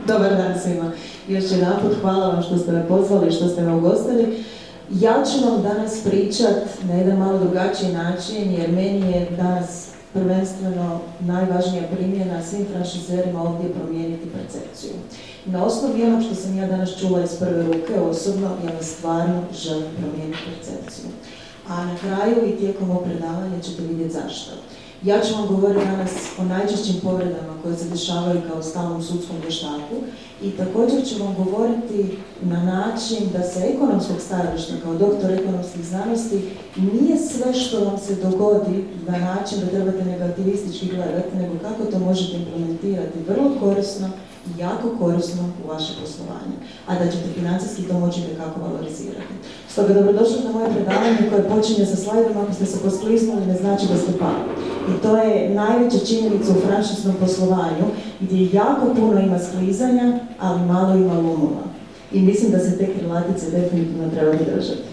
Dobar dan svima. Još jedanput hvala vam što ste me pozvali, što ste me ugostili. Ja ću vam danas pričat na jedan malo drugačiji način, jer meni je danas prvenstveno najvažnija primjena svim franšizerima ovdje promijeniti percepciju. Na osnovi onog što sam ja danas čula iz prve ruke, osobno, ja vas stvarno želim promijeniti percepciju. A na kraju i tijekom ovog predavanja ćete vidjeti zašto. Ja ću vam govoriti danas o najčešćim povredama koje se dešavaju kao stalnom sudskom vještaku i također ću vam govoriti na način da se ekonomskog stajališta kao doktor ekonomskih znanosti nije sve što vam se dogodi na način da trebate negativistički gledati, nego kako to možete implementirati vrlo korisno i jako korisno u vaše poslovanje, a da ćete financijski to moći nekako valorizirati. Stoga dobrodošli na moje predavanje koje počinje sa slajdom. Ako ste se posklisnuli, ne znači da ste pali. I to je najveća činjenica u franšiznom poslovanju, gdje jako puno ima sklizanja, ali malo ima lomova. I mislim da se te krilatice definitivno trebaju držati.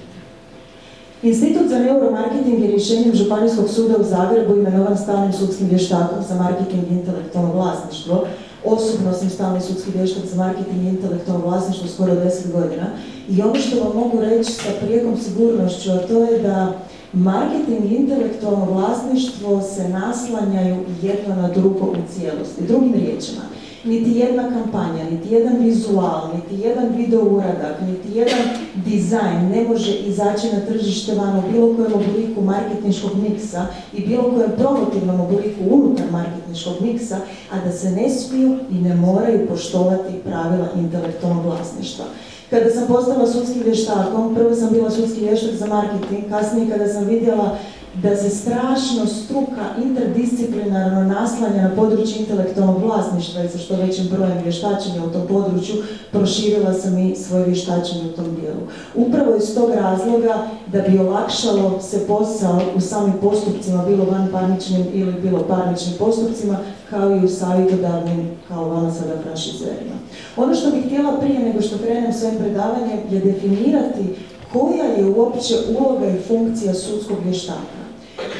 Institut za neuromarketing je rješenjem Županijskog suda u Zagrebu imenovan stalnim sudskim vještakom za marketing i intelektualno vlasništvo. Osobno sam stalni sudski vještak za marketing i intelektualno vlasništvo skoro 10 godina. I ono što vam mogu reći sa prijekom sigurnošću, a to je da marketing i intelektualno vlasništvo se naslanjaju jedno na drugo u cijelosti. Drugim riječima, niti jedna kampanja, niti jedan vizual, niti jedan video uradak, niti jedan dizajn ne može izaći na tržište van u bilo kojem obliku marketinškog miksa i bilo kojem promotivnom obliku unutar marketinškog miksa, a da se ne smiju i ne moraju poštovati pravila intelektualnog vlasništva. Kada sam postala sudskim vještakom, prvo sam bila sudski vještak za marketing, kasnije kada sam vidjela da se strašno struka interdisciplinarno naslanja na područje intelektualnog vlasništva i sa što većim brojem vještačenja u tom području, proširila sam i svoje vještačenje u tom dijelu. Upravo iz tog razloga da bi olakšalo se posao u samim postupcima, bilo vanparničnim ili bilo parničnim postupcima, kao i u savjetodavnim, kao vama sada franšizerima. Ono što bih htjela prije nego što krenem s ovim predavanjem je definirati koja je uopće uloga i funkcija sudskog vještaka.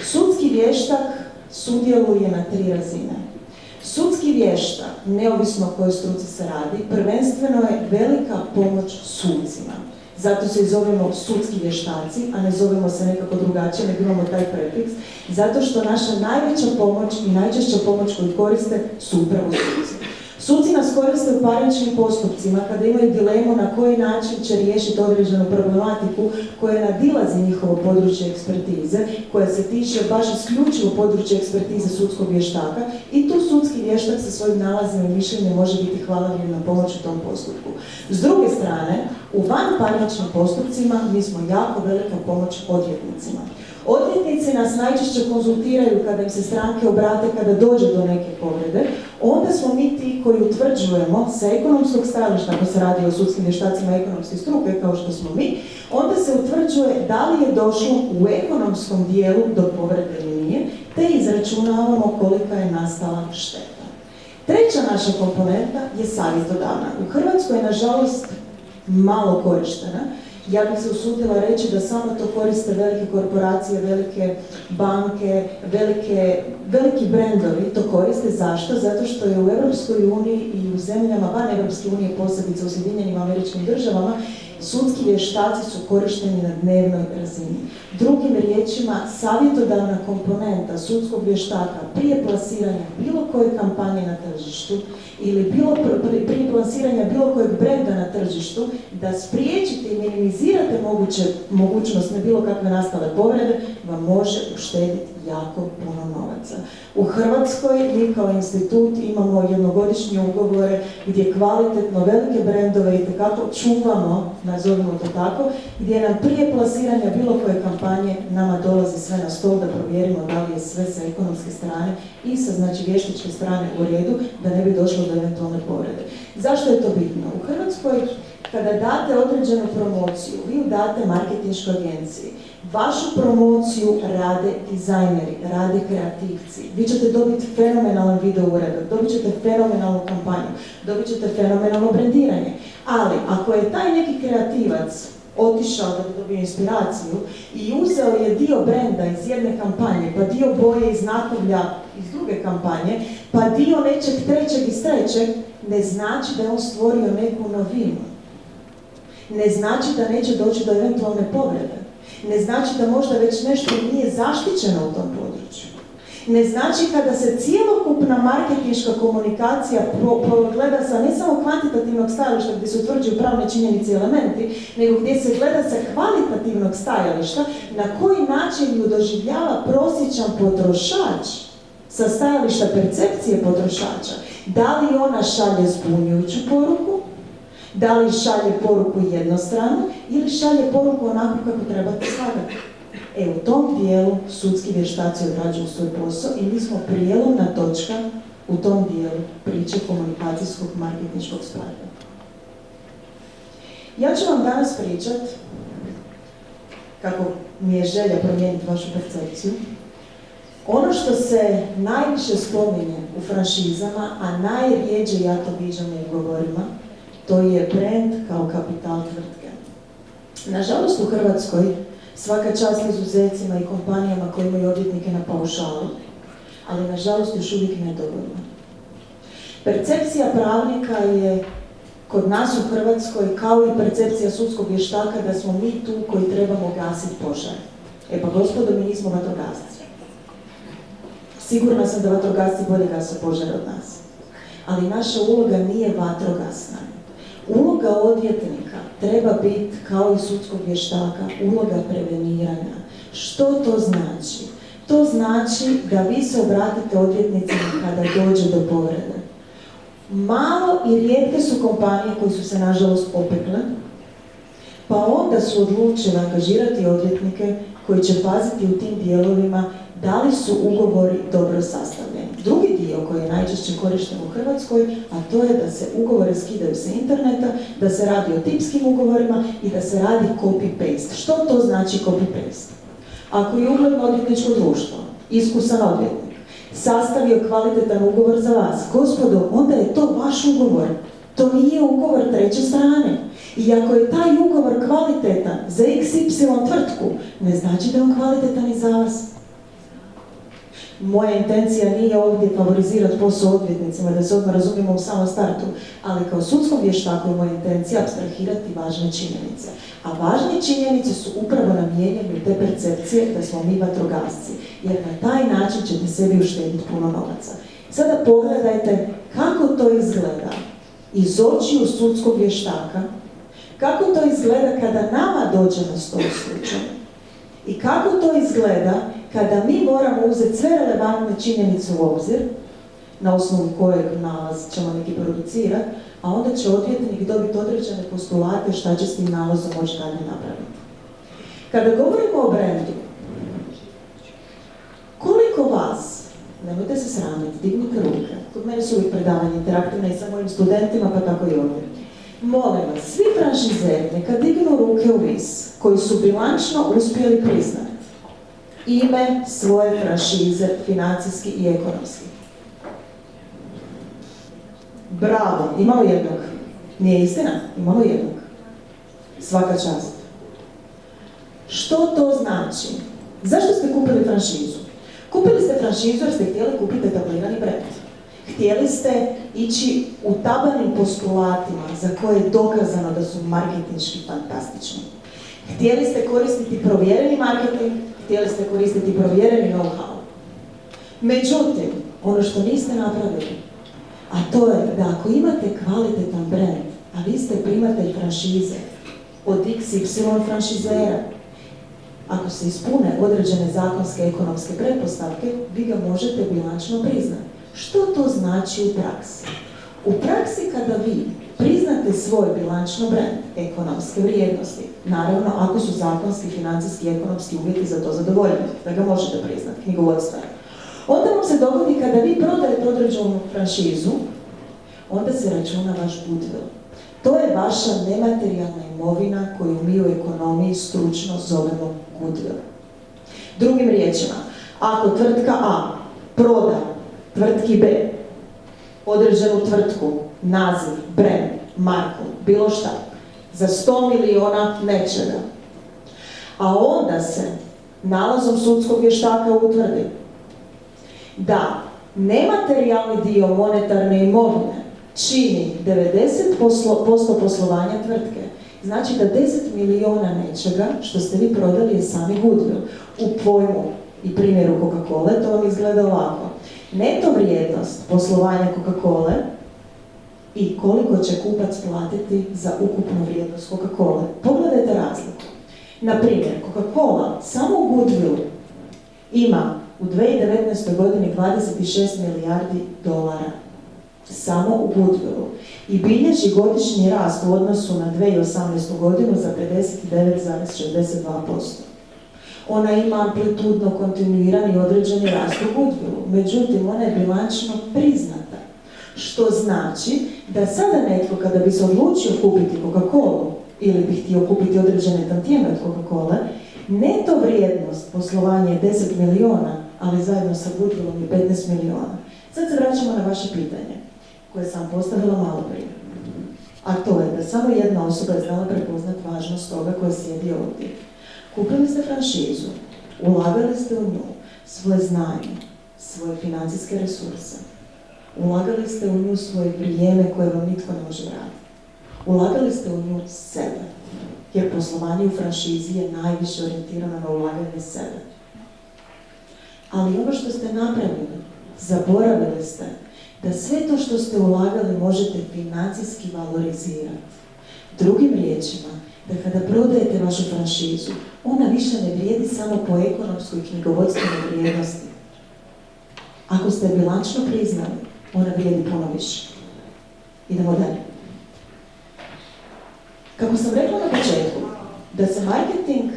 Sudski vještak sudjeluje na 3 razine. Sudski vještak, neovisno o kojoj struci se radi, prvenstveno je velika pomoć sucima. Zato se i zovemo sudski vještaci, a ne zovemo se nekako drugačije, nego imamo taj prefiks, zato što naša najveća pomoć i najčešća pomoć koju koriste su upravo suci. Suci nas koriste u parničnim postupcima kada imaju dilemu na koji način će riješiti određenu problematiku koja nadilazi njihovo područje ekspertize, koja se tiče baš isključivo područja ekspertize sudskog vještaka i tu sudski vještak sa svojim nalazima i mišljenjem može biti hvalevrijedna pomoć u tom postupku. S druge strane, u vanparničnim postupcima mi smo jako velika pomoć odvjetnicima. Odvjetnici nas najčešće konzultiraju kada im se stranke obrate, kada dođe do neke povrede. Onda smo mi ti koji utvrđujemo sa ekonomskog stajališta, ako se radi o sudskim vještacima ekonomske struke, kao što smo mi, onda se utvrđuje da li je došlo u ekonomskom dijelu do povrede ili nije, te izračunavamo kolika je nastala šteta. Treća naša komponenta je savjetodavna. U Hrvatskoj je, nažalost, malo korištena. Ja bih se usudila reći da samo to koriste velike korporacije, velike banke, veliki brendovi to koriste. Zašto? Zato što je u Europskoj uniji i u zemljama van Europske unije, posebice u Sjedinjenim Američkim Državama, sudski vještaci su korišteni na dnevnoj razini. Drugim riječima, savjetodavna komponenta sudskog vještaka prije plasiranja bilo koje kampanje na tržištu ili prije plasiranja bilo kojeg brenda na tržištu, da spriječite i minimizirate mogućnost na bilo kakve nastale povrede, vam može uštediti jako puno novaca. U Hrvatskoj mi kao institut imamo jednogodišnje ugovore gdje kvalitetno velike brendove itekako čuvamo, nazovimo to tako, gdje nam prije plasiranja bilo koje kampanje nama dolazi sve na stol da provjerimo da li je sve sa ekonomske strane i sa vještačke strane u redu, da ne bi došlo do eventualne povrede. Zašto je to bitno? U Hrvatskoj kada date određenu promociju, vi ju date marketinškoj agenciji. Vašu promociju rade dizajneri, rade kreativci. Vi ćete dobiti fenomenalan video uradak, dobit ćete fenomenalnu kampanju, dobit ćete fenomenalno brendiranje. Ali, ako je taj neki kreativac otišao da bi dobio inspiraciju i uzeo je dio brenda iz jedne kampanje, pa dio boje iz nakovlja iz druge kampanje, pa dio nečeg trećeg iz trećeg, ne znači da je on stvorio neku novinu. Ne znači da neće doći do eventualne povrede. Ne znači da možda već nešto nije zaštićeno u tom području. Ne znači kada se cjelokupna marketinška komunikacija gleda sa ne samo kvantitativnog stajališta gdje se utvrđuju pravne činjenice i elementi, nego gdje se gleda sa kvalitativnog stajališta na koji način ju doživljava prosječan potrošač sa stajališta percepcije potrošača. Da li ona šalje zbunjujuću poruku, da li šalje poruku jednostranu ili šalje poruku onako kako trebate slagati. U tom dijelu sudski vještaci odrađuju svoj posao i mi smo prijelomna točka u tom dijelu priče komunikacijskog marketinškog sprava. Ja ću vam danas pričat, kako mi je želja promijeniti vašu percepciju, ono što se najviše spominje u franšizama, a najrijeđe ja to viđam u ugovorima, to je brand kao kapital tvrtke. Nažalost u Hrvatskoj svaka čast izuzecima i kompanijama koji imaju odvjetnike na paušalu, ali nažalost još uvijek nedovoljno. Percepcija pravnika je kod nas u Hrvatskoj kao i percepcija sudskog vještaka da smo mi tu koji trebamo gasiti požar. Pa gospodo, mi nismo vatrogasci. Sigurna sam da vatrogasci bolje gase požar od nas. Ali naša uloga nije vatrogasna. Uloga odvjetnika treba biti, kao i sudskog vještaka, uloga preveniranja. Što to znači? To znači da vi se obratite odvjetnicima kada dođe do povrede. Malo i rijetke su kompanije koje su se nažalost opekle, pa onda su odlučile angažirati odvjetnike koji će paziti u tim dijelovima da li su ugovori dobro sastavljeni. Drugi dio koji je najčešće korišten u Hrvatskoj, a to je da se ugovore skidaju sa interneta, da se radi o tipskim ugovorima i da se radi copy-paste. Što to znači copy-paste? Ako je ugledno odvjetničko društvo, iskusan odvjetnik, sastavio kvalitetan ugovor za vas, gospodo, onda je to vaš ugovor. To nije ugovor treće strane. I ako je taj ugovor kvalitetan za XY tvrtku, ne znači da je on kvalitetan i za vas. Moja intencija nije ovdje favorizirati posao odvjetnicima, da se odmah razumijemo u samom startu, ali kao sudskom vještaku je moja intencija apstrahirati važne činjenice. A važne činjenice su upravo na mijenjanju te percepcije da smo mi vatrogasci, jer na taj način ćete sebi uštediti puno novaca. Sada pogledajte kako to izgleda iz očiju sudskog vještaka, kako to izgleda kada nama dođe na stol slučaj i kako to izgleda kada mi moramo uzeti sve relevantne činjenice u obzir, na osnovu kojeg nalaz ćemo neki producirati, a onda će odvjetnik dobiti određene postulate šta će s tim nalazom moći dalje napraviti. Kada govorimo o brendu, koliko vas, nemojte se sramiti, dignite ruke, kod mene su uvijek predavanje interaktivne i sa mojim studentima, pa tako i ovdje. Molim vas, svi franšizeri neka dignu ruke u vis, koji su bilančno uspjeli priznati ime svoje franšize, financijski i ekonomski. Bravo, imamo jednog. Nije istina? Imamo jednog. Svaka čast. Što to znači? Zašto ste kupili franšizu? Kupili ste franšizu jer ste htjeli kupiti etablirani brand. Htjeli ste ići u tabanim postulatima za koje je dokazano da su marketinški fantastični. Htjeli ste koristiti provjereni marketing, htjeli ste koristiti provjereni know-how. Međutim, ono što niste napravili, a to je da ako imate kvalitetan brand, a vi ste primatelj franšize od XY franšizera, ako se ispune određene zakonske ekonomske pretpostavke, vi ga možete bilančno priznati. Što to znači u praksi? U praksi kada vi priznate svoj bilančno brand, ekonomske vrijednosti, naravno ako su zakonski, financijski i ekonomski uvjeti za to zadovoljeni, da ga možete priznati, knjigovodstveno. Onda vam se dogodi kada vi prodajete određenu franšizu, onda se računa vaš goodwill. To je vaša nematerijalna imovina koju mi u ekonomiji stručno zovemo goodwill. Drugim riječima, ako tvrtka A proda tvrtki B određenu tvrtku, naziv, brand, marku, bilo šta, za 100 miliona nečega. A onda se nalazom sudskog vještaka utvrdi da nematerijalni dio monetarne imovine čini 90% poslovanja tvrtke. Znači da 10 miliona nečega što ste vi prodali je sami goodwill. U pojmu i primjeru Coca-Cola to vam izgleda ovako. Neto vrijednost poslovanja Coca-Cola i koliko će kupac platiti za ukupnu vrijednost Coca-Cola. Pogledajte razliku. Na primjer, Coca-Cola samo u goodwillu ima u 2019. godini 26 milijardi dolara. Samo u goodwillu. I bilježi godišnji rast u odnosu na 2018. godinu za 59,62%. Ona ima amplitudno kontinuirani određeni rast u goodwillu, međutim ona je bilančno priznata. Što znači da sada netko kada bi se odlučio kupiti Coca-Colu ili bi htio kupiti određene tantijeme od Coca-Cola, neto vrijednost poslovanja je 10 miliona, ali zajedno sa goodwillom je 15 miliona. Sad se vraćamo na vaše pitanje, koje sam postavila malo prije. A to je da samo jedna osoba je znala prepoznat važnost toga koja sjedi ovdje. Kupili ste franšizu, ulagali ste u nju svoje znanje, svoje financijske resurse, ulagali ste u nju svoje vrijeme koje vam nitko ne može vratiti. Ulagali ste u nju sebe, jer poslovanje u franšizi je najviše orijentirano na ulaganje sebe. Ali ono što ste napravili, zaboravili ste da sve to što ste ulagali možete financijski valorizirati. Drugim riječima, da kada prodajete vašu franšizu, ona više ne vrijedi samo po ekonomskoj i knjigovodstvenoj vrijednosti. Ako ste bilančno priznali, ona vrijedi puno više. Idemo dalje. Kako sam rekla na početku, da se marketing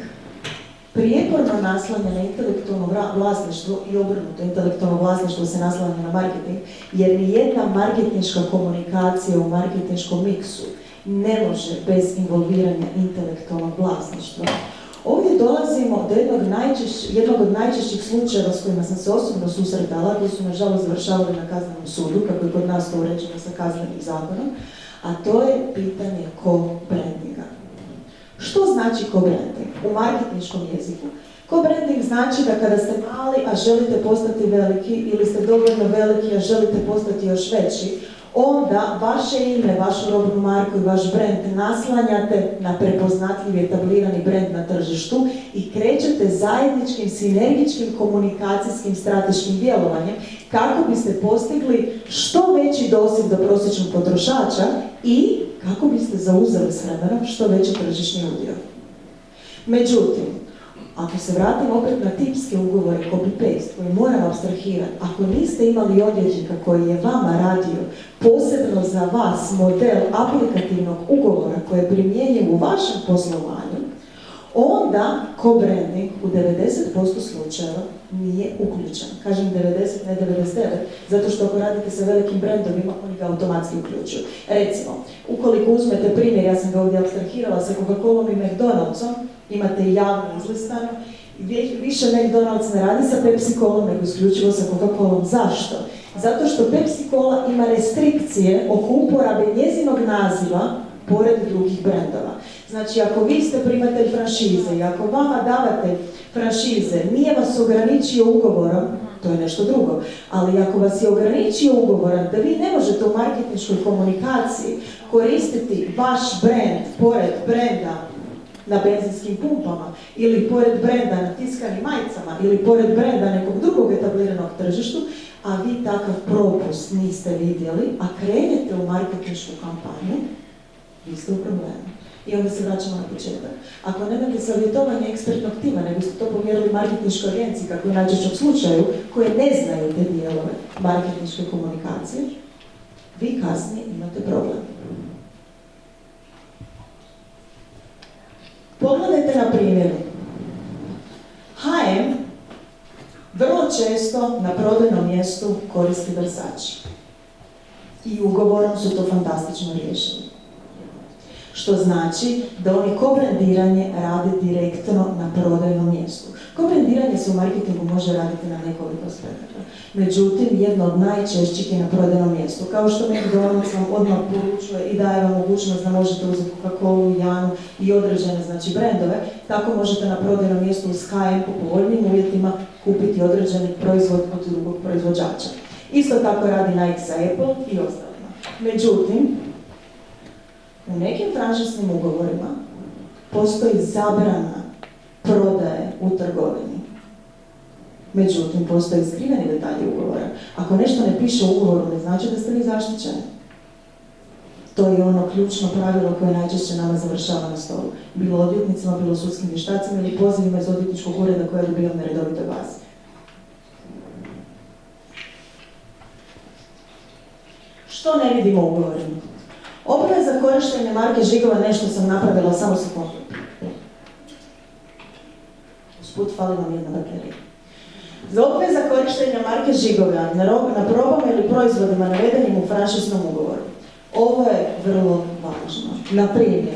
prijeporno naslanja na intelektualno vlasništvo i obrnuto, intelektualno vlasništvo se naslanja na marketing, jer nijedna marketinška komunikacija u marketinškom miksu ne može bez involviranja intelektualnog vlasništva. Ovdje dolazimo do jednog od najčešćih slučajeva s kojima sam se osobno susretala, koji su nažalost završavali na kaznenom sudu, kako je kod nas to uređeno sa kaznenim zakonom, a to je pitanje co-brandinga. Što znači co-branding u marketinškom jeziku? Co-branding znači da kada ste mali, a želite postati veliki, ili ste dovoljno veliki, a želite postati još veći, onda vaše ime, vašu robnu marku i vaš brand naslanjate na prepoznatljiv etablirani brand na tržištu i krećete zajedničkim, sinergičkim, komunikacijskim, strateškim djelovanjem kako biste postigli što veći doseg do prosječnog potrošača i kako biste zauzeli s vremenom što veći tržišni udio. Međutim, ako se vratim opet na tipske ugovore copy-paste koje moram apstrahirati, ako niste imali odvjetnika koji je vama radio posebno za vas model aplikativnog ugovora koje je primjenjiv u vašem poslovanju, onda co-branding u 90% slučajeva nije uključen. Kažem 90, ne 99, zato što ako radite sa velikim brendovima, oni ga automatski uključuju. Recimo, ukoliko uzmete primjer, ja sam ga ovdje apstrahirala sa Coca-Colom i McDonald'som, imate javno izlistano, više McDonald's ne radi sa Pepsi-Colom, nego isključivo sa Coca-Colom. Zašto? Zato što Pepsi-Cola ima restrikcije oko uporabe njezinog naziva pored drugih brendova. Znači, ako vi ste primatelj franšize i ako vama davate franšize, nije vas ograničio ugovorom, to je nešto drugo, ali ako vas je ograničio ugovorom da vi ne možete u marketinškoj komunikaciji koristiti vaš brend pored brenda na benzinskim pumpama ili pored brenda na tiskanim majicama ili pored brenda nekog drugog etabliranog tržištu, a vi takav propust niste vidjeli, a krenete u marketinšku kampanju, vi ste u problemu. I onda se vraćamo na početak. Ako nemate savjetovanje ekspertnog tima, nego ste to povjerili marketinškoj agenciji, kako je u najčešćem slučaju, koje ne znaju te dijelove marketinške komunikacije, vi kasnije imate problem. Pogledajte na primjeru. H&M vrlo često na prodajnom mjestu koristi Versace. I ugovorom su to fantastično riješili. što znači da oni kobrendiranje rade direktno na prodajnom mjestu. Kobrendiranje se u marketingu može raditi na nekoliko aspekata. Međutim, jedno od najčešćih je na prodajnom mjestu. Kao što McDonald's vam odmah poručuje i daje vam mogućnost da možete uzeti Coca-Colu, Janu i određene brendove, tako možete na prodajnom mjestu u Skyem po povoljnim uvjetima kupiti određeni proizvod od drugog proizvođača. Isto tako radi Nike sa Apple i ostalima. Međutim, u nekim franšiznim ugovorima postoji zabrana prodaje u trgovini. Međutim, postoji skriveni detalji ugovora. Ako nešto ne piše u ugovoru, ne znači da ste vi zaštićeni. To je ono ključno pravilo koje najčešće nama završava na stolu. Bilo odvjetnicima, bilo sudskim vještacima ili pozivima iz odvjetničkog ureda koje dobivam na redovitoj bazi. Što ne vidimo u ugovorima? Obaveza korištenja marke žigova, nešto sam napravila, samo sekundu. Usput fali nam jedna baterija. Za obveza korištenja marke žigova na probama ili proizvodima navedenim u franšiznom ugovoru. Ovo je vrlo važno. Na primjer,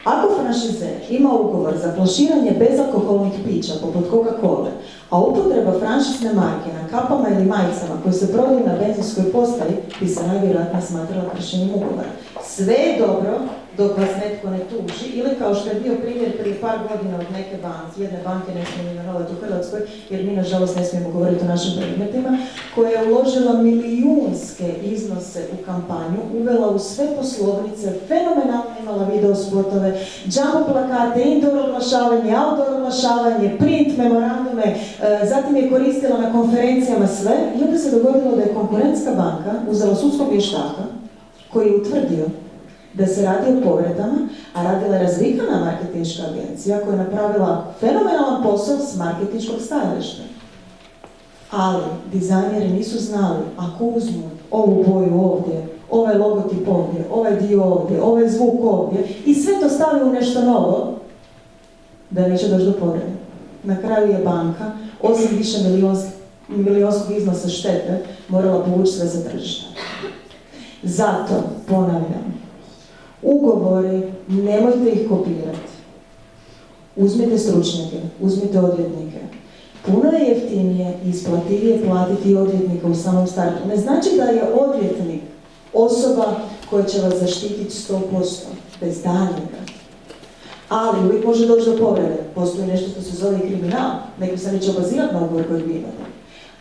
ako franšizer ima ugovor za plasiranje bezalkoholnih pića poput Coca-Cola, a upotreba franšizne marke na kapama ili majicama koje se prodaju na benzinskoj postaji bi se najvjerojatnije smatrala kršenjem ugovora. Sve je dobro dok vas netko ne tuži, ili kao što je bio primjer prije par godina od neke banke, jedne banke, ne smijem imenovati u Hrvatskoj, jer mi nažalost ne smijemo govoriti o našim predmetima, koja je uložila milijunske iznose u kampanju, uvela u sve poslovnice, fenomenalno imala video spotove, jumbo plakate, indoor oglašavanje, outdoor oglašavanje, print memorandume, zatim je koristila na konferencijama sve i onda se dogodilo da je konkurentska banka uzela sudskog vještaka koji je utvrdio da se radi o povredama, a radila je razvikana marketinška agencija koja je napravila fenomenalan posao s marketinškog stajališta. Ali dizajneri nisu znali, ako uzmu ovu boju ovdje, ovaj logotip ovdje, ovaj dio ovdje, ovaj zvuk ovdje i sve to stavi u nešto novo, da neće doći do povrede. Na kraju je banka, osim više milijunskog iznosa štete, morala povući sve za tržište. Zato, ponavljam, ugovori, nemojte ih kopirati. Uzmite stručnjake, uzmite odvjetnike. Puno je jeftinije i isplativije platiti odvjetnika u samom startu. Ne znači da je odvjetnik osoba koja će vas zaštititi 100%, bez daljnjega. Ali uvijek može doći do povrede. Postoji nešto što se zove kriminal. Neko se neće obazirati na ugovor kojeg vi imate.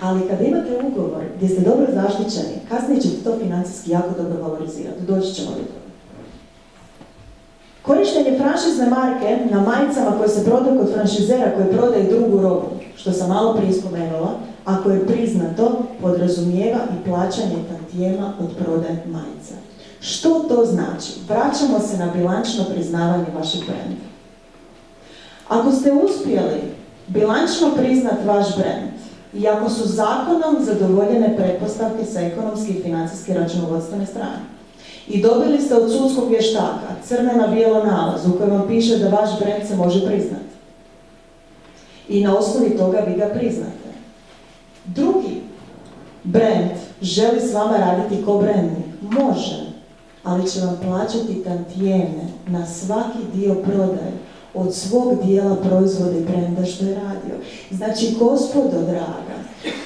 Ali kada imate ugovor gdje ste dobro zaštićeni, kasnije ćete to financijski jako dobro valorizirati. Doći ćemo do toga. Korištenje franšizne marke na majicama koje se prodaju kod franšizera koji prodaje drugu robu, što sam malo prije spomenula, ako je priznato, podrazumijeva i plaćanje tantijema od prodaje majica. Što to znači? Vraćamo se na bilančno priznavanje vašeg brenda. Ako ste uspjeli bilančno priznat vaš brend i ako su zakonom zadovoljene pretpostavke sa ekonomske i financijske računovodstvene strane, i dobili ste od sudskog vještaka crno na bijelo nalaz u kojem vam piše da vaš brend se može priznati. I na osnovi toga vi ga priznate. Drugi brend želi s vama raditi ko branding. Može, ali će vam plaćati tantijeme na svaki dio prodaje od svog dijela proizvoda i brenda što je radio. Znači, gospodo draga,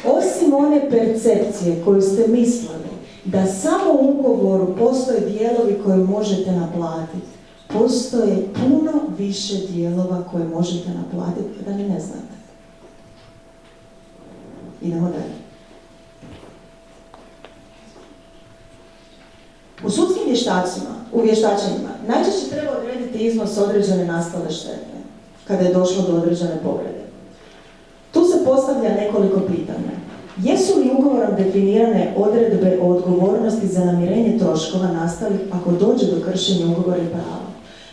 osim one percepcije koju ste mislili, da samo u ugovoru postoje dijelovi koje možete naplatiti. Postoje puno više dijelova koje možete naplatiti kada ni ne znate. Idemo dalje. U sudskim vještačenjima najčešće treba odrediti iznos određene nastale štete kada je došlo do određene povrede. Tu se postavlja nekoliko pitanja. Jesu li ugovorom definirane odredbe o odgovornosti za namirenje troškova nastalih ako dođe do kršenja ugovora i prava?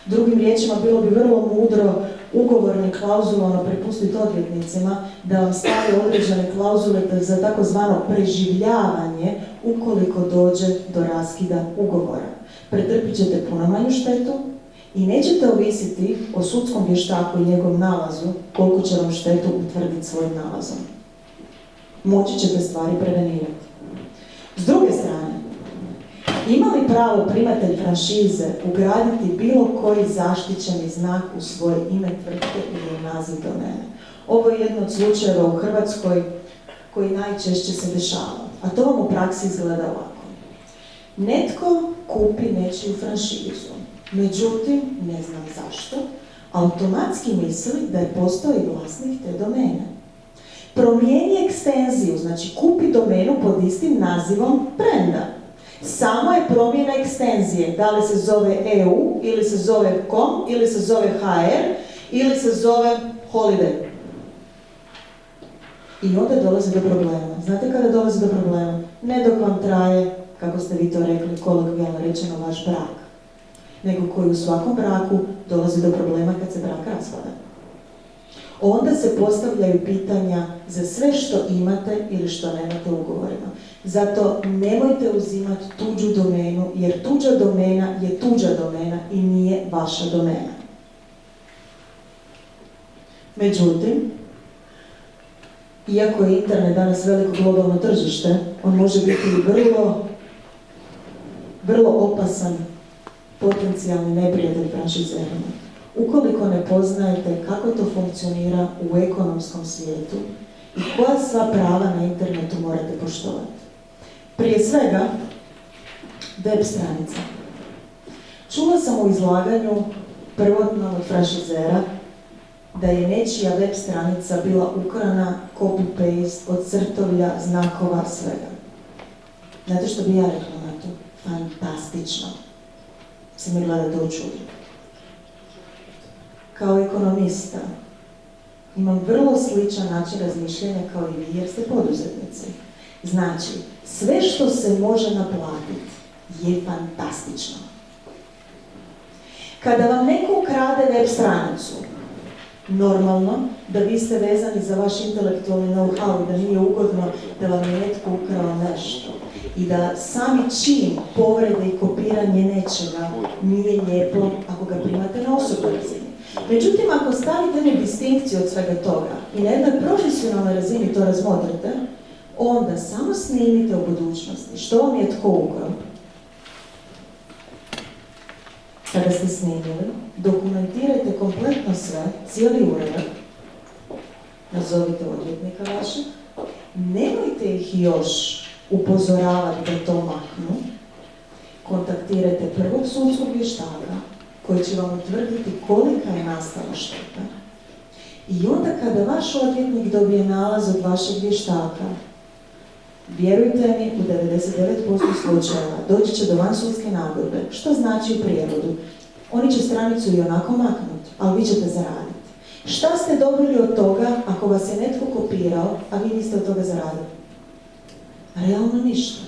Drugim riječima, bilo bi vrlo mudro ugovorne klauzule prepustiti odvjetnicima da vam stavi određene klauzule za takozvano preživljavanje ukoliko dođe do raskida ugovora. Pretrpit ćete puno manju štetu i nećete ovisiti o sudskom vještaku i njegovom nalazu koliko će vam štetu utvrditi svojim nalazom. Moći ćete stvari prevenirati. S druge strane, Ima li pravo primatelj franšize ugraditi bilo koji zaštićeni znak u svoje ime tvrtke ili naziv domene? Ovo je jedno od slučajeva u Hrvatskoj koji najčešće se dešava, a to vam u praksi izgleda ovako. Netko kupi nečiju franšizu, međutim, ne znam zašto, automatski misli da je postao i vlasnik te domene. Promijeni ekstenziju, znači kupi domenu pod istim nazivom brenda. Samo je promjena ekstenzije, da li se zove EU, ili se zove com, ili se zove HR, ili se zove holiday. I onda dolazi do problema. Znate kada dolazi do problema? Ne dok vam traje, kako ste vi to rekli, kolokvijalno rečeno, vaš brak. Nego koji u svakom braku dolazi do problema kad se brak raspada. Onda se postavljaju pitanja za sve što imate ili što nemate u ugovorima. Zato nemojte uzimati tuđu domenu, jer tuđa domena je tuđa domena i nije vaša domena. Međutim, iako je internet danas veliko globalno tržište, on može biti vrlo opasan potencijalni neprijatelj franšizerima. Ukoliko ne poznajete kako to funkcionira u ekonomskom svijetu i koja sva prava na internetu morate poštovati. Prije svega, web stranica. Čula sam u izlaganju prvotno od franšizera da je nečija web stranica bila ukrana copy-paste od crtovlja, znakova, svega. Znate što bi ja rekla na to? Fantastično. Se mi gledate u čudu. Kao ekonomista imam vrlo sličan način razmišljanja kao i vi jer ste poduzetnici. Znači, sve što se može naplatiti je fantastično. Kada vam neko ukrade web stranicu, normalno da vi ste vezani za vaš intelektualni know-how i da nije ugodno da vam je netko ukrao nešto. I da sami čin povrede i kopiranje nečega nije lijepo ako ga primate na osobnoj razini. Međutim, ako stavite jednu distinkciju od svega toga i na jednoj profesionalnoj razini to razmotrite, onda samo snimite u budućnosti što vam je tko ukrao. Kada ste snimili, dokumentirajte kompletno sve, cijeli uradak, nazovite odvjetnika vašeg, nemojte ih još upozoravati da to maknu, kontaktirajte prvog sudskog vještaka koji će vam utvrditi kolika je nastala šteta. I onda kada vaš odvjetnik dobije nalaz od vašeg vještaka, vjerujte mi, u 99% slučajeva doći će do vansudske nagodbe. Što znači u prijevodu? Oni će stranicu i onako maknuti, ali vi ćete zaraditi. Šta ste dobili od toga ako vas je netko kopirao, a vi niste od toga zaradili? Realno ništa.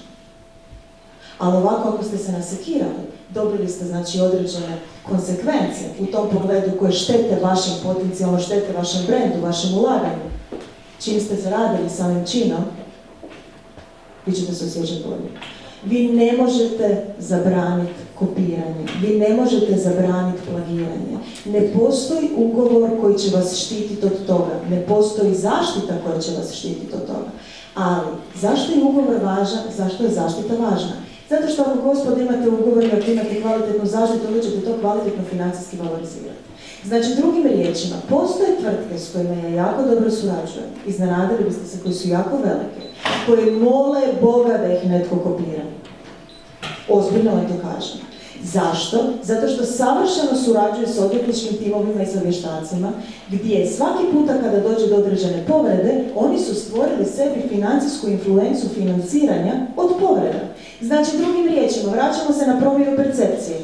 Ali ovako ako ste se nasekirali, dobili ste znači određene konsekvence u tom pogledu koje štete vašem potencijalno, štete vašem brendu, vašem ulaganju. Čim ste zaradili samim činom, vi ćete se osjećati bolje. Vi ne možete zabraniti kopiranje, vi ne možete zabraniti plagiranje. Ne postoji ugovor koji će vas štititi od toga, ne postoji zaštita koja će vas štititi od toga. Ali, zašto je ugovor važan, zašto je zaštita važna? Zato što ako gospod imate ugovor i ako imate kvalitetnu zaštitu, onda ćete to kvalitetno financijski valorizirati. Znači, drugim riječima, postoje tvrtke s kojima ja jako dobro surađujem, iznenadili biste se, koji su jako velike, koje mole Boga da ih netko kopira. Ozbiljno vam to kažem. Zašto? Zato što savršeno surađuje s odvjetničkim timovima i sa vještacima, gdje svaki puta kada dođe do određene povrede, oni su stvorili sebi financijsku influencu financiranja od povreda. Znači, drugim riječima, vraćamo se na promjenu percepcije.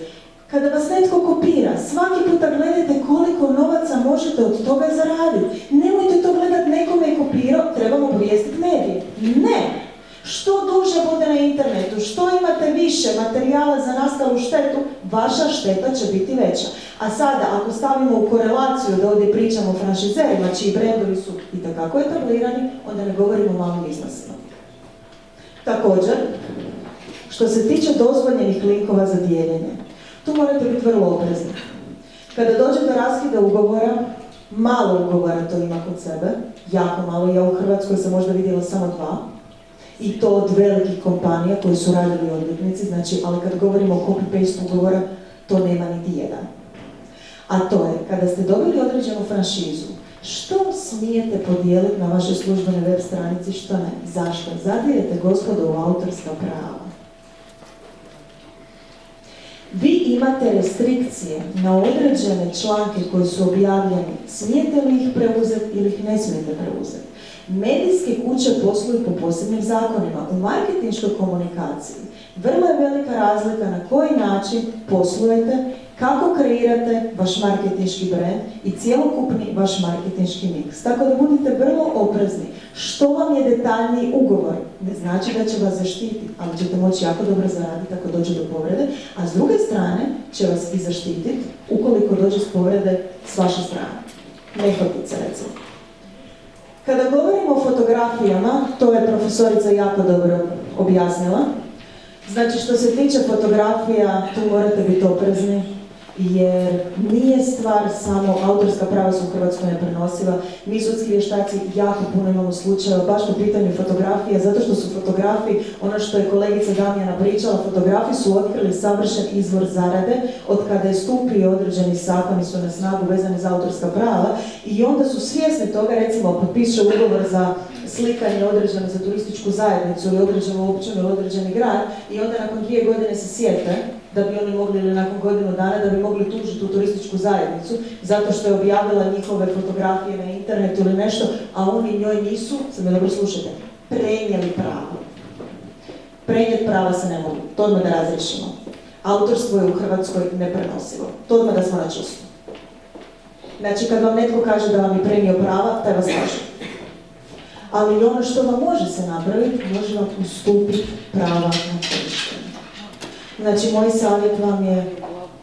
Kada vas netko kopira, svaki puta gledajte koliko novaca možete od toga zaraditi. Nemojte to gledati, nekome je kopirao, trebamo obavijestiti medije. Ne! Što duže bude na internetu, što imate više materijala za nastalu štetu, vaša šteta će biti veća. A sada, ako stavimo u korelaciju da ovdje pričamo o franšizerima, čiji brendovi su itekako etablirani, onda ne govorimo o malim iznosima. Također, što se tiče dozvoljenih linkova za dijeljenje, tu morate biti vrlo oprezni. Kada dođe do raskida ugovora, malo ugovora to ima kod sebe, jako malo, ja u Hrvatskoj sam možda vidjela samo 2, I to od velikih kompanija koji su radili odvjetnici, znači, ali kad govorimo o copy-paste ugovora, to nema niti jedan. A to je, kada ste dobili određenu franšizu, što smijete podijeliti na vašoj službenoj web stranici, što ne? Zašto? Zadirete, gospodo, u autorska prava. Vi imate restrikcije na određene članke koji su objavljeni. Smijete li ih preuzeti ili ih ne smijete preuzeti? Medijske kuće posluju po posebnim zakonima. U marketinškoj komunikaciji vrlo je velika razlika na koji način poslujete, kako kreirate vaš marketinški brand i cjelokupni vaš marketinški miks. Tako da budite vrlo oprezni. Što vam je detaljniji ugovor, ne znači da će vas zaštititi, ali ćete moći jako dobro zaraditi ako dođe do povrede, a s druge strane će vas i zaštititi ukoliko dođe s povrede s vaše strane. Nehotice, recimo. Kada govorimo o fotografijama, to je profesorica jako dobro objasnila. Znači, što se tiče fotografija, tu morate biti oprezni, jer nije stvar samo autorska prava su u Hrvatskoj neprenosiva. Mi sudski vještaci jako puno imamo slučajeva baš po pitanju fotografije, zato što su fotografi, ono što je kolegica Damjana pričala, fotografi su otkrili savršen izvor zarade od kada je stupio određeni zakoni su na snagu vezani za autorska prava i onda su svjesni toga, recimo potpiše ugovor za slikanje određeno za turističku zajednicu ili određenu općinu ili određeni grad i onda nakon 2 godine se sjete da bi oni mogli, ili nakon godinu dana, da bi mogli tužiti tu turističku zajednicu zato što je objavila njihove fotografije na internetu ili nešto, a oni njoj nisu, sad me dobro slušajte, prenijeli pravo. Prenijeti prava se ne mogu, to odmah da razriješimo. Autorstvo je u Hrvatskoj neprenosivo, to odmah da smo na čistu. Znači, kad vam netko kaže da vam je prenio prava, taj vas laže. Ali ono što vam može se napraviti, može vam ustupiti prava na korištenje. Znači, moj savjet vam je,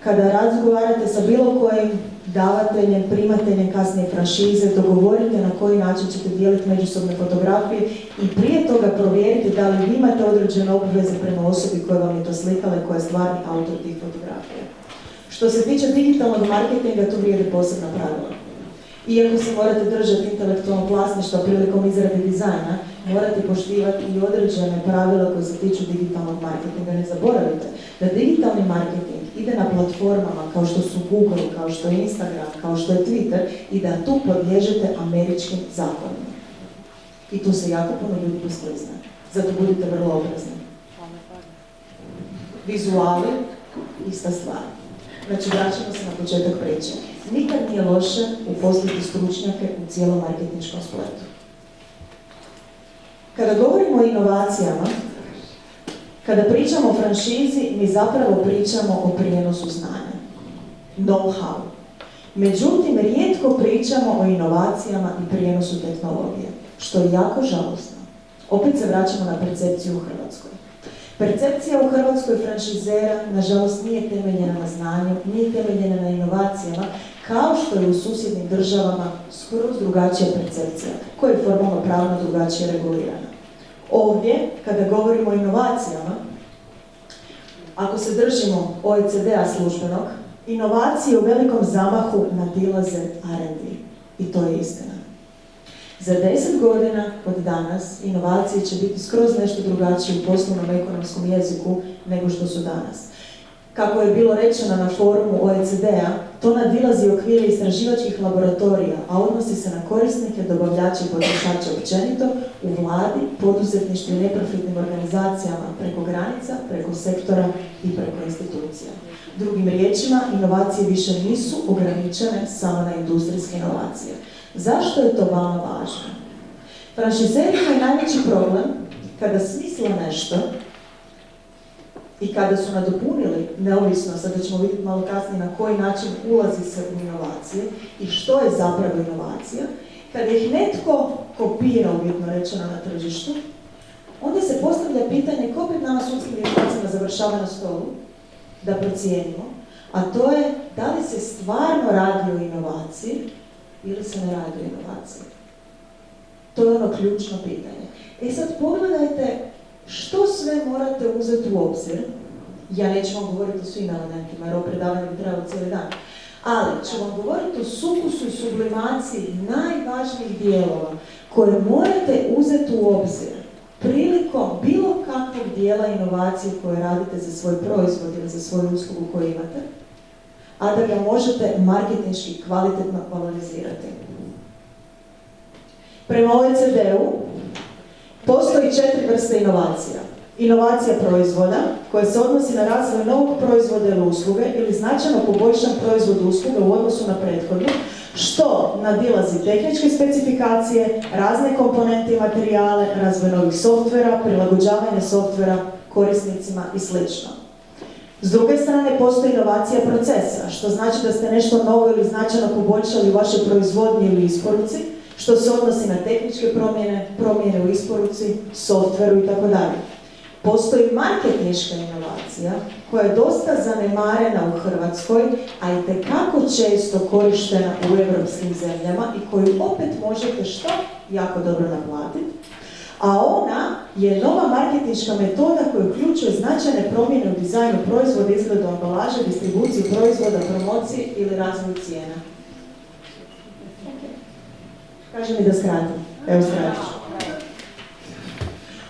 kada razgovarate sa bilo kojim davateljem, primateljem kasnije franšize, dogovorite na koji način ćete dijeliti međusobne fotografije i prije toga provjerite da li vi imate određene obveze prema osobi koja vam je to slikala i koja je stvarni autor tih fotografija. Što se tiče digitalnog marketinga, tu vrijede posebna pravila. Iako se morate držati intelektualnog vlasništva prilikom izrade dizajna, morate poštivati i određene pravila koje se tiču digitalnog marketinga. Ne zaboravite da digitalni marketing ide na platformama kao što su Google, kao što je Instagram, kao što je Twitter i da tu podliježete američkim zakonima. I tu se jako puno ljudi posklizne. Zato budite vrlo oprezni. Vizuali, ista stvar. Znači, vraćamo se na početak priče. Nikad nije loše uposliti stručnjake u cijelom marketinškom spletu. Kada govorimo o inovacijama, kada pričamo o franšizi, mi zapravo pričamo o prijenosu znanja. Know-how. Međutim, rijetko pričamo o inovacijama i prijenosu tehnologije, što je jako žalosno. Opet se vraćamo na percepciju u Hrvatskoj. Percepcija u Hrvatskoj franšizera, nažalost, nije temeljena na znanju, nije temeljena na inovacijama, kao što je u susjednim državama skroz drugačija percepcija, koja je formalno pravno drugačije regulirana. Ovdje, kada govorimo o inovacijama, ako se držimo OECD-a službenog, inovacije u velikom zamahu nadilaze R&D. I to je istina. Za 10 godina od danas inovacije će biti skroz nešto drugačije u poslovnom ekonomskom jeziku nego što su danas. Kako je bilo rečeno na forumu OECD-a, to nadilazi okvire istraživačkih laboratorija, a odnosi se na korisnike, dobavljače i potrošače općenito, u vladi, poduzetništvu i neprofitnim organizacijama preko granica, preko sektora i preko institucija. Drugim riječima, inovacije više nisu ograničene samo na industrijske inovacije. Zašto je to vama važno? Franšizerima je najveći problem kada smisle nešto i kada su nadopunili, neovisno, sada ćemo vidjeti malo kasnije na koji način ulazi se u inovacije i što je zapravo inovacija, kada ih netko kopira, uvjetno rečeno, na tržištu, onda se postavlja pitanje ko opet nama sudskim vještacima završava na stolu, da procijenimo, a to je da li se stvarno radi o inovaciji ili se ne radi o inovaciji. To je ono ključno pitanje. I sad pogledajte što sve morate uzeti u obzir. Ja neću vam govoriti o svim elementima, jer ovo predavanje bi trebalo cijeli dan. Ali ću vam govoriti o sukusu i sublimaciji najvažnijih dijelova koje morate uzeti u obzir prilikom dijela inovacije koje radite za svoj proizvod ili za svoju uslugu koju imate, a da ga možete marketinški kvalitetno valorizirati. Prema OECD-u postoji 4 vrste inovacija. Inovacija proizvoda, koja se odnosi na razvoj novog proizvoda ili usluge ili značajno poboljšan proizvod usluge u odnosu na prethodnu, što nadilazi tehničke specifikacije, razne komponente i materijale, razvoj novih softvera, prilagođavanje softvera korisnicima i sl. S druge strane, postoji inovacija procesa, što znači da ste nešto novo ili značajno poboljšali u vašoj proizvodnji ili isporuci, što se odnosi na tehničke promjene u isporuci, softveru itd. Postoji marketinška inovacija koja je dosta zanemarena u Hrvatskoj, a itekako često korištena u europskim zemljama i koju opet možete što jako dobro naplatiti. A ona je nova marketinška metoda koja uključuje značajne promjene u dizajnu proizvoda, izgledu ambalaže, distribuciji proizvoda, promociji ili razvoju cijena. Kaže mi da skratim. Evo skratit ću.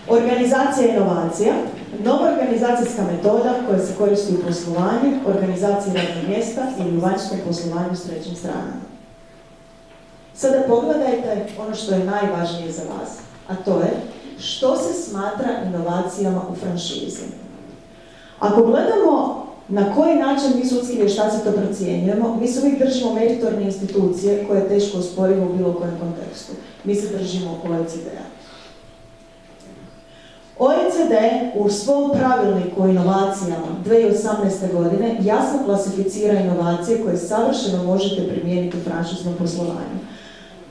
Organizacija inovacija, nova organizacijska metoda koja se koristi u poslovanju, organizaciji radnog mjesta ili u vanjskom poslovanju s trećim stranama. Sada pogledajte ono što je najvažnije za vas, a to je što se smatra inovacijama u franšizi. Ako gledamo na koji način mi sudski vještaci to procjenjujemo, mi se uvijek držimo meritorne institucije koje je teško osporivo u bilo kojem kontekstu. Mi se držimo OECD-a. OECD u svom pravilniku o inovacijama 2018. godine jasno klasificira inovacije koje savršeno možete primijeniti u franšiznom poslovanju.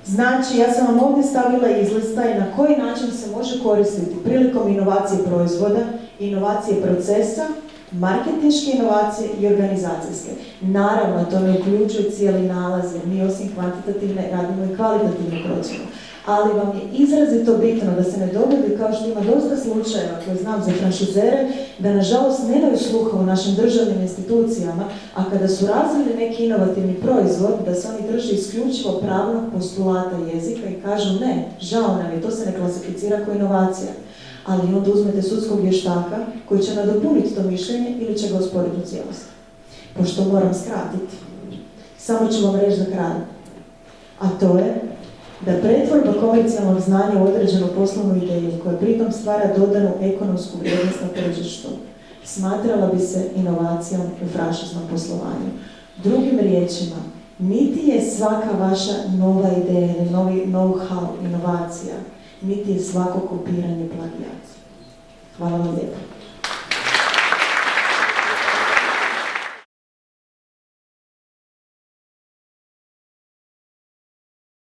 Znači, ja sam vam ovdje stavila izlistaj na koji način se može koristiti prilikom inovacije proizvoda, inovacije procesa, marketinške inovacije i organizacijske. Naravno, to ne uključuje cijeli nalaz, jer mi osim kvantitativne radimo i kvalitativnu procjenu. Ali vam je izrazito bitno da se ne dogodi, kao što ima dosta slučajeva koje znam za franšizere, da nažalost nemaju sluha u našim državnim institucijama, a kada su razvili neki inovativni proizvod, da se oni drže isključivo pravnog postulata jezika i kažu ne, žao nam je, to se ne klasificira kao inovacija. Ali onda uzmete sudskog vještaka koji će nadopuniti to mišljenje ili će ga osporiti u cijelosti. Pošto moram skratiti, samo ću vam reći za kraj. A to je da pretvorba komercijalnog znanja u određenu poslovnu ideju, koja pritom stvara dodanu ekonomsku vrijednost na tržištu, smatrala bi se inovacijom u franšiznom poslovanju. Drugim riječima, niti je svaka vaša nova ideja ili novi know-how inovacija, niti je svako kopiranje plagijat. Hvala vam lijepo.